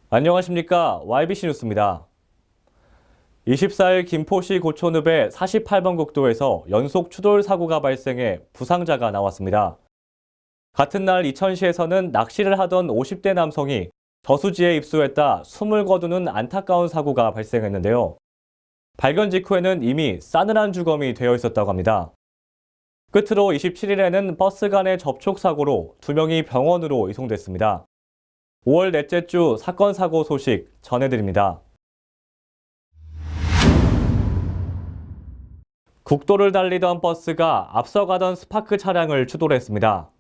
안녕하십니까. YBC 뉴스입니다. 24일 김포시 고촌읍의 48번 국도에서 연속 추돌 사고가 발생해 부상자가 나왔습니다. 같은 날 이천시에서는 낚시를 하던 50대 남성이 저수지에 입수했다 숨을 거두는 안타까운 사고가 발생했는데요. 발견 직후에는 이미 싸늘한 주검이 되어 있었다고 합니다. 끝으로 27일에는 버스 간의 접촉 사고로 2명이 병원으로 이송됐습니다. 5월 넷째 주 사건 사고 소식 전해드립니다. 국도를 달리던 버스가 앞서가던 스파크 차량을 추돌했습니다.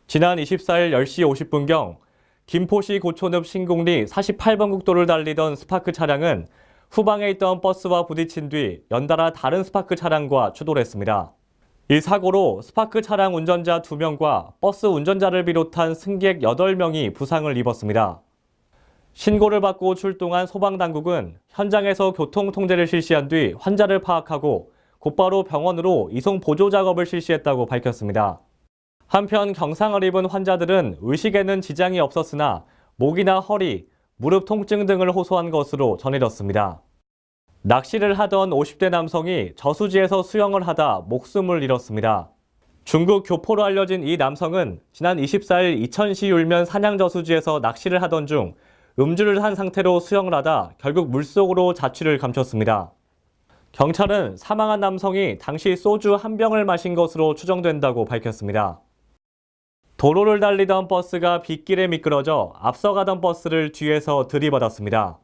지난 24일 10시 50분경 김포시 고촌읍 신곡리 48번 국도를 달리던 스파크 차량은 후방에 있던 버스와 부딪힌 뒤 연달아 다른 스파크 차량과 추돌했습니다. 이 사고로 스파크 차량 운전자 2명과 버스 운전자를 비롯한 승객 8명이 부상을 입었습니다. 신고를 받고 출동한 소방당국은 현장에서 교통 통제를 실시한 뒤 환자를 파악하고 곧바로 병원으로 이송 보조 작업을 실시했다고 밝혔습니다. 한편 경상을 입은 환자들은 의식에는 지장이 없었으나 목이나 허리, 무릎 통증 등을 호소한 것으로 전해졌습니다. 낚시를 하던 50대 남성이 저수지에서 수영을 하다 목숨을 잃었습니다. 중국 교포로 알려진 이 남성은 지난 24일 이천시 율면 산양저수지에서 낚시를 하던 중 음주를 한 상태로 수영을 하다 결국 물속으로 자취를 감췄습니다. 경찰은 사망한 남성이 당시 소주 한 병을 마신 것으로 추정된다고 밝혔습니다. 도로를 달리던 버스가 빗길에 미끄러져 앞서가던 버스를 뒤에서 들이받았습니다.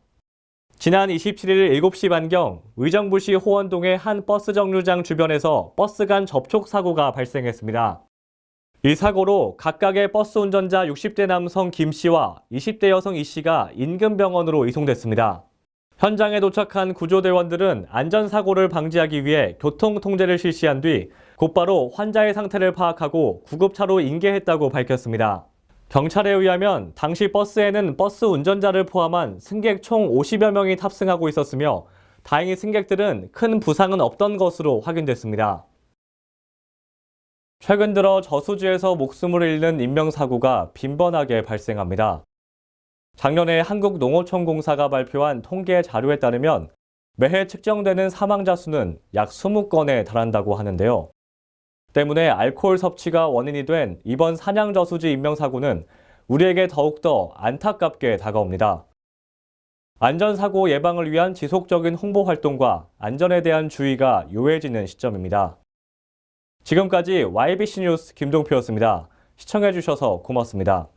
지난 27일 7시 반경 의정부시 호원동의 한 버스 정류장 주변에서 버스 간 접촉 사고가 발생했습니다. 이 사고로 각각의 버스 운전자 60대 남성 김 씨와 20대 여성 이 씨가 인근 병원으로 이송됐습니다. 현장에 도착한 구조대원들은 안전사고를 방지하기 위해 교통 통제를 실시한 뒤 곧바로 환자의 상태를 파악하고 구급차로 인계했다고 밝혔습니다. 경찰에 의하면 당시 버스에는 버스 운전자를 포함한 승객 총 50여 명이 탑승하고 있었으며 다행히 승객들은 큰 부상은 없던 것으로 확인됐습니다. 최근 들어 저수지에서 목숨을 잃는 인명사고가 빈번하게 발생합니다. 작년에 한국농어촌공사가 발표한 통계 자료에 따르면 매해 측정되는 사망자 수는 약 20건에 달한다고 하는데요. 때문에 알코올 섭취가 원인이 된 이번 산양저수지 인명사고는 우리에게 더욱더 안타깝게 다가옵니다. 안전사고 예방을 위한 지속적인 홍보 활동과 안전에 대한 주의가 요해지는 시점입니다. 지금까지 YBC 뉴스 김동표였습니다. 시청해주셔서 고맙습니다.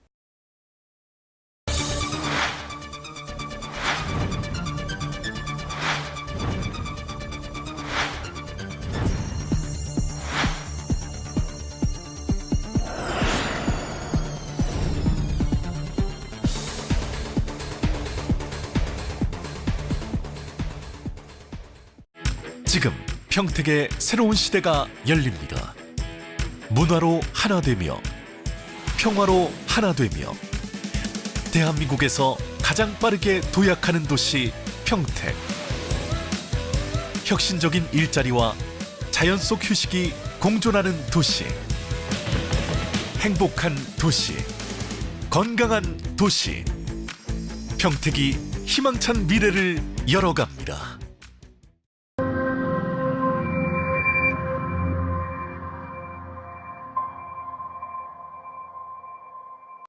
지금 평택의 새로운 시대가 열립니다. 문화로 하나 되며 평화로 하나 되며 대한민국에서 가장 빠르게 도약하는 도시 평택. 혁신적인 일자리와 자연 속 휴식이 공존하는 도시. 행복한 도시. 건강한 도시. 평택이 희망찬 미래를 열어갑니다.